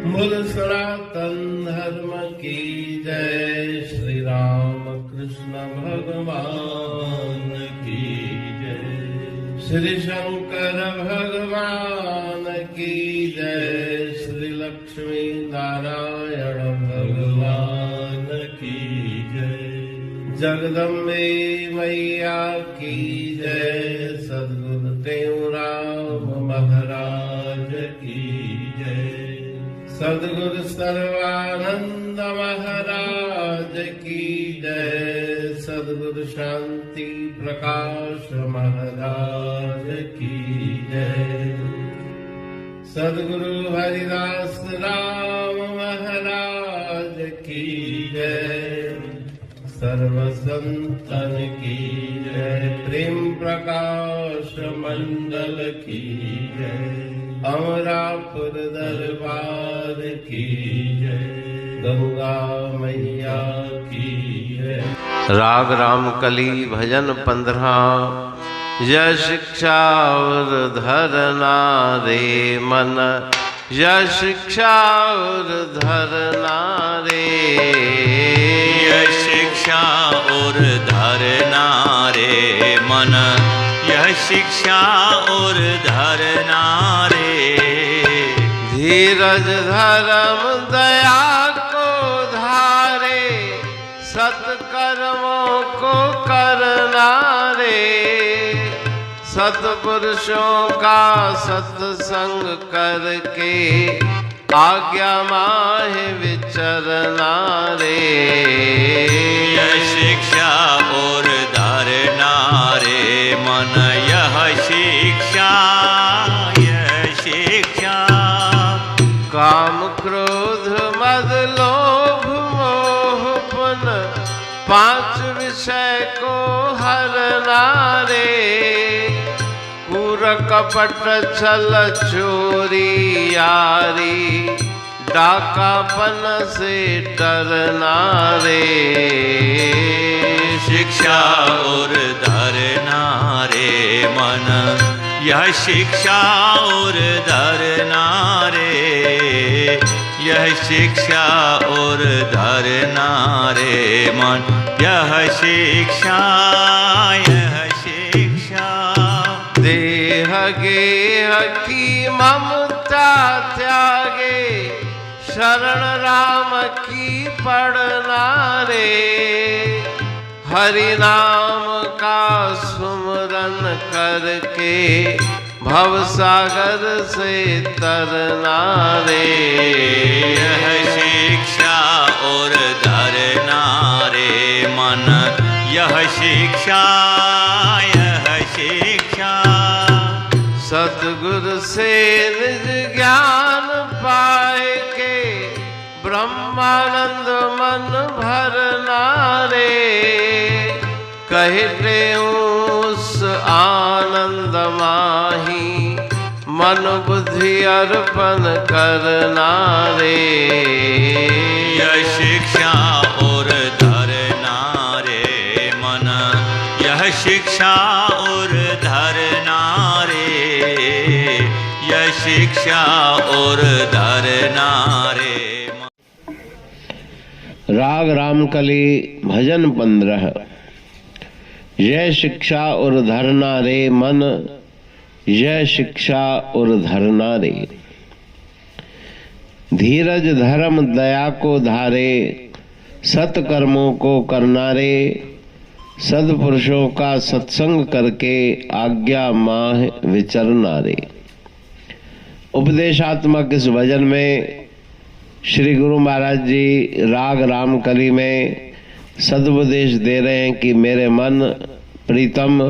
बोल सनातन धर्म की जय। श्री राम कृष्ण भगवान की जय। श्री शंकर भगवान की जय। श्री लक्ष्मी नारायण भगवान की जय। जगदम्बे मैया की जय। सद्गुरु देवराम महाराज की जय। सद्गुरु सर्वानंद महाराज की जय। सद्गुरु शांति प्रकाश महाराज की जय। सद्गुरु हरिदास राम महाराज की जय। सर्व संतन की जय। प्रेम प्रकाश मंडल की जय। अमरापुर दरबार की जय। गंगा मैया की जय। राग रामकली भजन 15। यह शिक्षा और धरना रे मन। यह शिक्षा और धरना रे। यह शिक्षा और धरना रे मन। यह शिक्षा और धरना रे। धीरज धर्म दया को धारे। सत्कर्मों को करना रे। सत्पुरुषों का सत्संग करके आज्ञा माहे विचरना रे। यह शिक्षा और धरना रे मन। यह शिक्षा यह शिक्षा। काम क्रोध मद लोभ मोह पुन 5 विषय को हरना रे। कूर कपट छल चोरी यारी। डाकापन से डरना रे। शिक्षा और धरना रे मन। यह शिक्षा और धरना रे। यह शिक्षा और धरना रे मन। यह शिक्षा यह शिक्षा। देह गेह की ममता त्यागे। शरण राम की पढ़ना रे। हरि नाम का सुमरन करके भवसागर से तरना रे। यह शिक्षा और धरना रे मन। यह शिक्षा यह शिक्षा। सतगुरु से निज ज्ञान पाए के ब्रह्मानंद मन भरना रे। कहते उस आनंद माही मन बुद्धि अर्पण करना रे। यह शिक्षा और धरना रे मन। यह शिक्षा और धरना रे। यह शिक्षा और धरना रे। राग रामकली भजन 15। यह शिक्षा और धरना रे मन। यह शिक्षा और धरना रे। धीरज धर्म दया को धारे। सत्कर्मों को करना रे। सद्पुरुषों का सत्संग करके आज्ञा माह विचरना रे। उपदेशात्मक इस भजन में श्री गुरु महाराज जी राग रामकली में सदुपदेश दे रहे हैं कि मेरे मन प्रीतम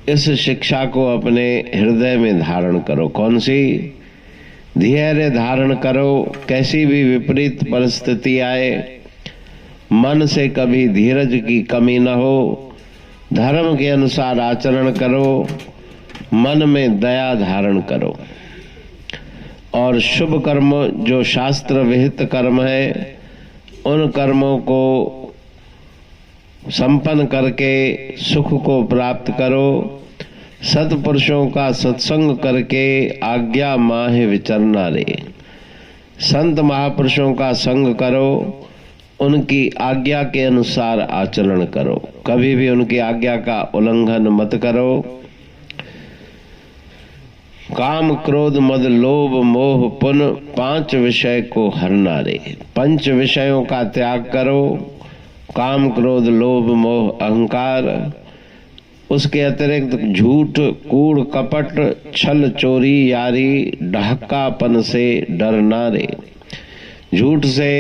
इस शिक्षा को अपने हृदय में धारण करो। कौन सी? धैर्य धारण करो। कैसी भी विपरीत परिस्थिति आए मन से कभी धीरज की कमी न हो। धर्म के अनुसार आचरण करो। मन में दया धारण करो और शुभ कर्म जो शास्त्र विहित कर्म है उन कर्मों को संपन्न करके सुख को प्राप्त करो। सत्पुरुषों का सत्संग करके आज्ञा माहे विचरना रे। संत महापुरुषों का संग करो, उनकी आज्ञा के अनुसार आचरण करो, कभी भी उनकी आज्ञा का उल्लंघन मत करो। काम क्रोध मद लोभ मोह पुन 5 विषय को हरना रे। 5 विषयों का त्याग करो, काम क्रोध लोभ मोह अहंकार। उसके अतिरिक्त झूठ कूड़ कपट छल चोरी यारी डहकापन से डरना रे। झूठ से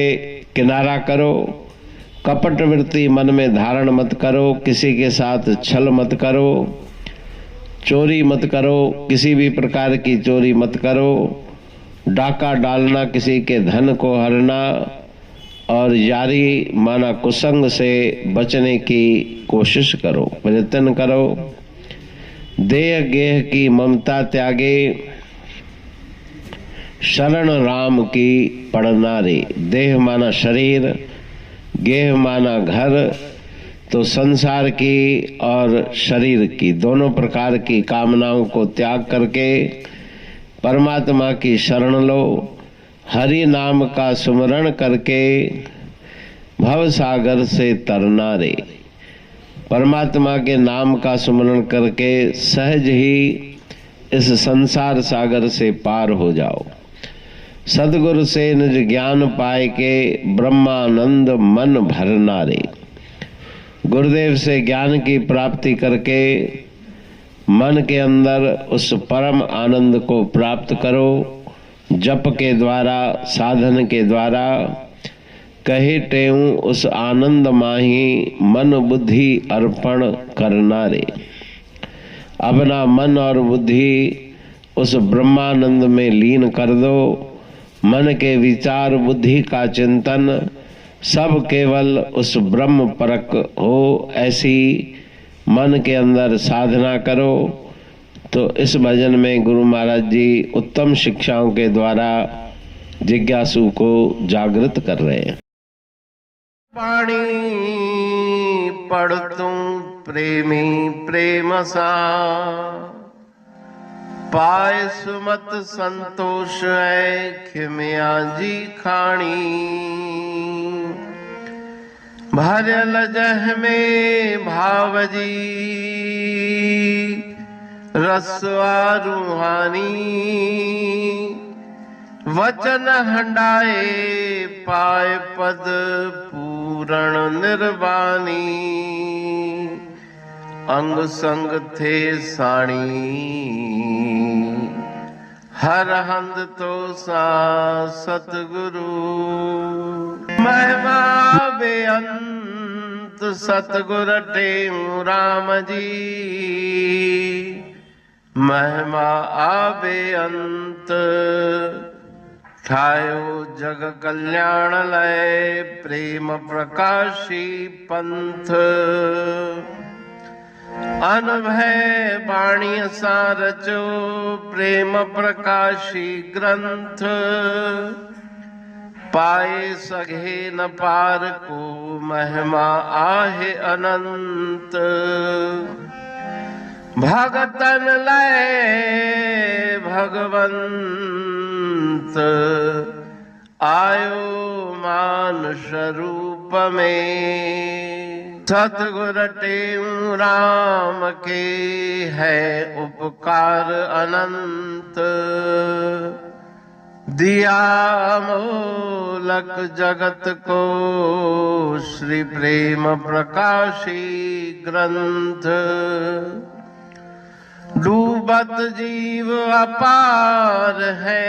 किनारा करो, कपट वृत्ति मन में धारण मत करो, किसी के साथ छल मत करो, चोरी मत करो, किसी भी प्रकार की चोरी मत करो, डाका डालना, किसी के धन को हरना, और यारी माना कुसंग से बचने की कोशिश करो, प्रयत्न करो। देह गेह की ममता त्यागे, शरण राम की पड़ना रे। देह माना शरीर, गेह माना घर, तो संसार की और शरीर की दोनों प्रकार की कामनाओं को त्याग करके परमात्मा की शरण लो। हरि नाम का सुमरण करके भव सागर से तरना रे। परमात्मा के नाम का सुमरण करके सहज ही इस संसार सागर से पार हो जाओ। सदगुरु से निज ज्ञान पाए के ब्रह्मानंद मन भरना रे। गुरुदेव से ज्ञान की प्राप्ति करके मन के अंदर उस परम आनंद को प्राप्त करो। जप के द्वारा, साधन के द्वारा कहे टेऊं उस आनंद माही मन बुद्धि अर्पण करना रे। अपना मन और बुद्धि उस ब्रह्मानंद में लीन कर दो। मन के विचार बुद्धि का चिंतन सब केवल उस ब्रह्म परक हो, ऐसी मन के अंदर साधना करो। तो इस भजन में गुरु महाराज जी उत्तम शिक्षाओं के द्वारा जिज्ञासु को जागृत कर रहे हैं। पाणी पढ़ तुम प्रेमी प्रेम सा, पाए सुमत संतोष है खिमिया जी खाणी। भरल जह में भाव जी रसवा रूहानी। वचन हंडाए पाए पद पूरण निर्वाणी। अंग संग थे साणी हर हंद तो सा सतगुरु। महिमा बेअंत सतगुर टेऊ राम जी। महिमा आबे अंत ठायो जग कल्याण लय। प्रेम प्रकाशी पंथ अनभय बाणी सा रचो। प्रेम प्रकाशी ग्रंथ पाए सघे न पार को। महिमा आहे अनंत भगतन लय भगवंत। आयो मानुष रूप में। सतगुर टेऊ राम के है उपकार अनंत। दिया मोलक जगत को श्री प्रेम प्रकाशी ग्रंथ। डूबत जीव अपार है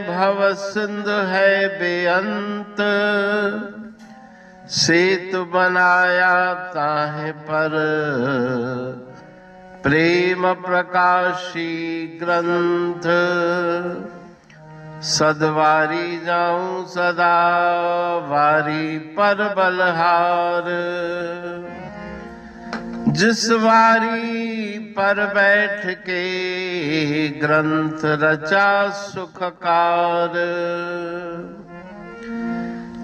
भव सिंध है बेअंत। सेतु बनाया ताहे पर प्रेम प्रकाशी ग्रंथ। सदवारी जाऊं सदा वारी पर बलहार। जिस वारी पर बैठ के ग्रंथ रचा सुखकार।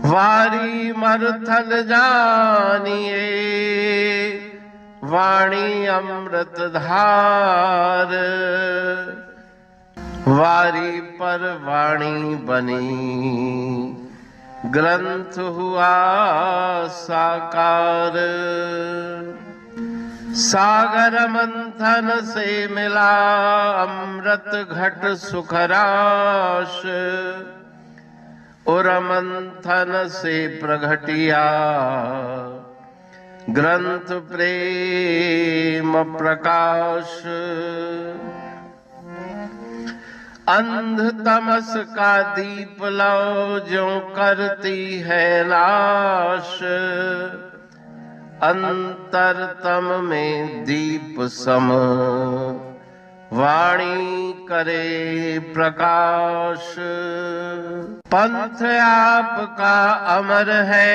वारी मरथल जानिए वाणी अमृत धार। वारी पर वाणी बनी, ग्रंथ हुआ साकार। सागर मंथन से मिला अमृत घट सुखराश, और मंथन से प्रगटिया ग्रंथ प्रेम प्रकाश। अंध तमस का दीप लो जो करती है नाश, अंतरतम में दीप सम वाणी करे प्रकाश। पंथ आपका अमर है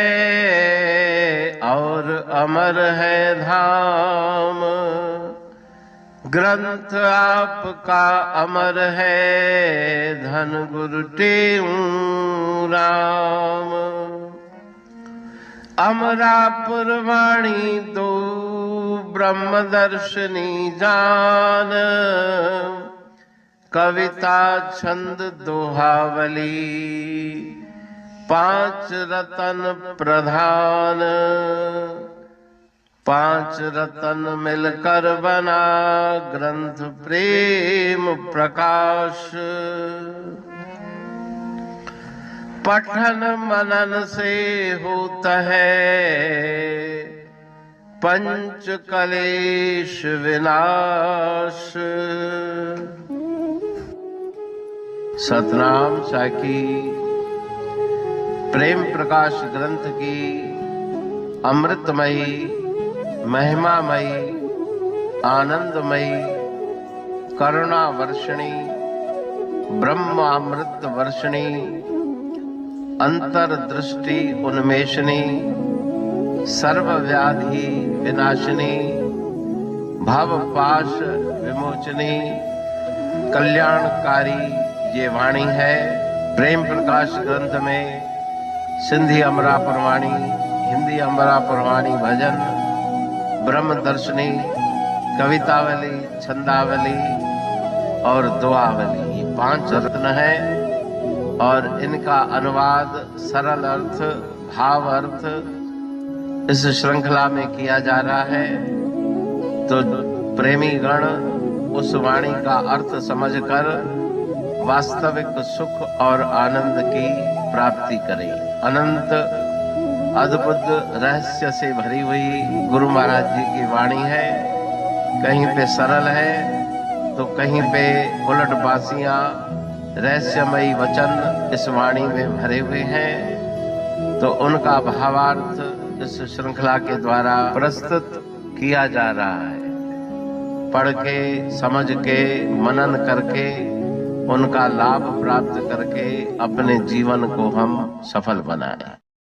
और अमर है धाम, ग्रंथ आपका अमर है धन गुरु टेऊ राम। अमरापुर वाणी दो ब्रह्म दर्शनी जान, कविता छंद दोहावली पांच रतन प्रधान। पांच रतन मिलकर बना ग्रंथ प्रेम प्रकाश। पठन मनन से होता है पंच कलेश विनाश। सतनाम साखी प्रेम प्रकाश ग्रंथ की अमृतमयी, महिमामयी, आनंदमयी, करुणा वर्षिणी, ब्रह्मामृत वर्षिणी, अंतर्दृष्टि उन्मेषणी, सर्वव्याधि विनाशिनी, भवपाश विमोचनी, कल्याणकारी ये वाणी है। प्रेम प्रकाश ग्रंथ में सिंधी अमरापुर वाणी, हिंदी अमरापुर वाणी भजन, ब्रह्म दर्शनी, कवितावली, छंदावली और दुआवली, ये पांच रत्न है और इनका अनुवाद सरल अर्थ, भाव अर्थ इस श्रृंखला में किया जा रहा है। तो प्रेमी गण उस वाणी का अर्थ समझकर वास्तविक सुख और आनंद की प्राप्ति करें। अनंत अद्भुत रहस्य से भरी हुई गुरु महाराज जी की वाणी है। कहीं पे सरल है तो कहीं पे उलट बासियां, रहस्यमयी वचन इस वाणी में भरे हुए हैं। तो उनका भावार्थ इस श्रृंखला के द्वारा प्रस्तुत किया जा रहा है। पढ़ के, समझ के, मनन करके, उनका लाभ प्राप्त करके अपने जीवन को हम सफल बनाएं।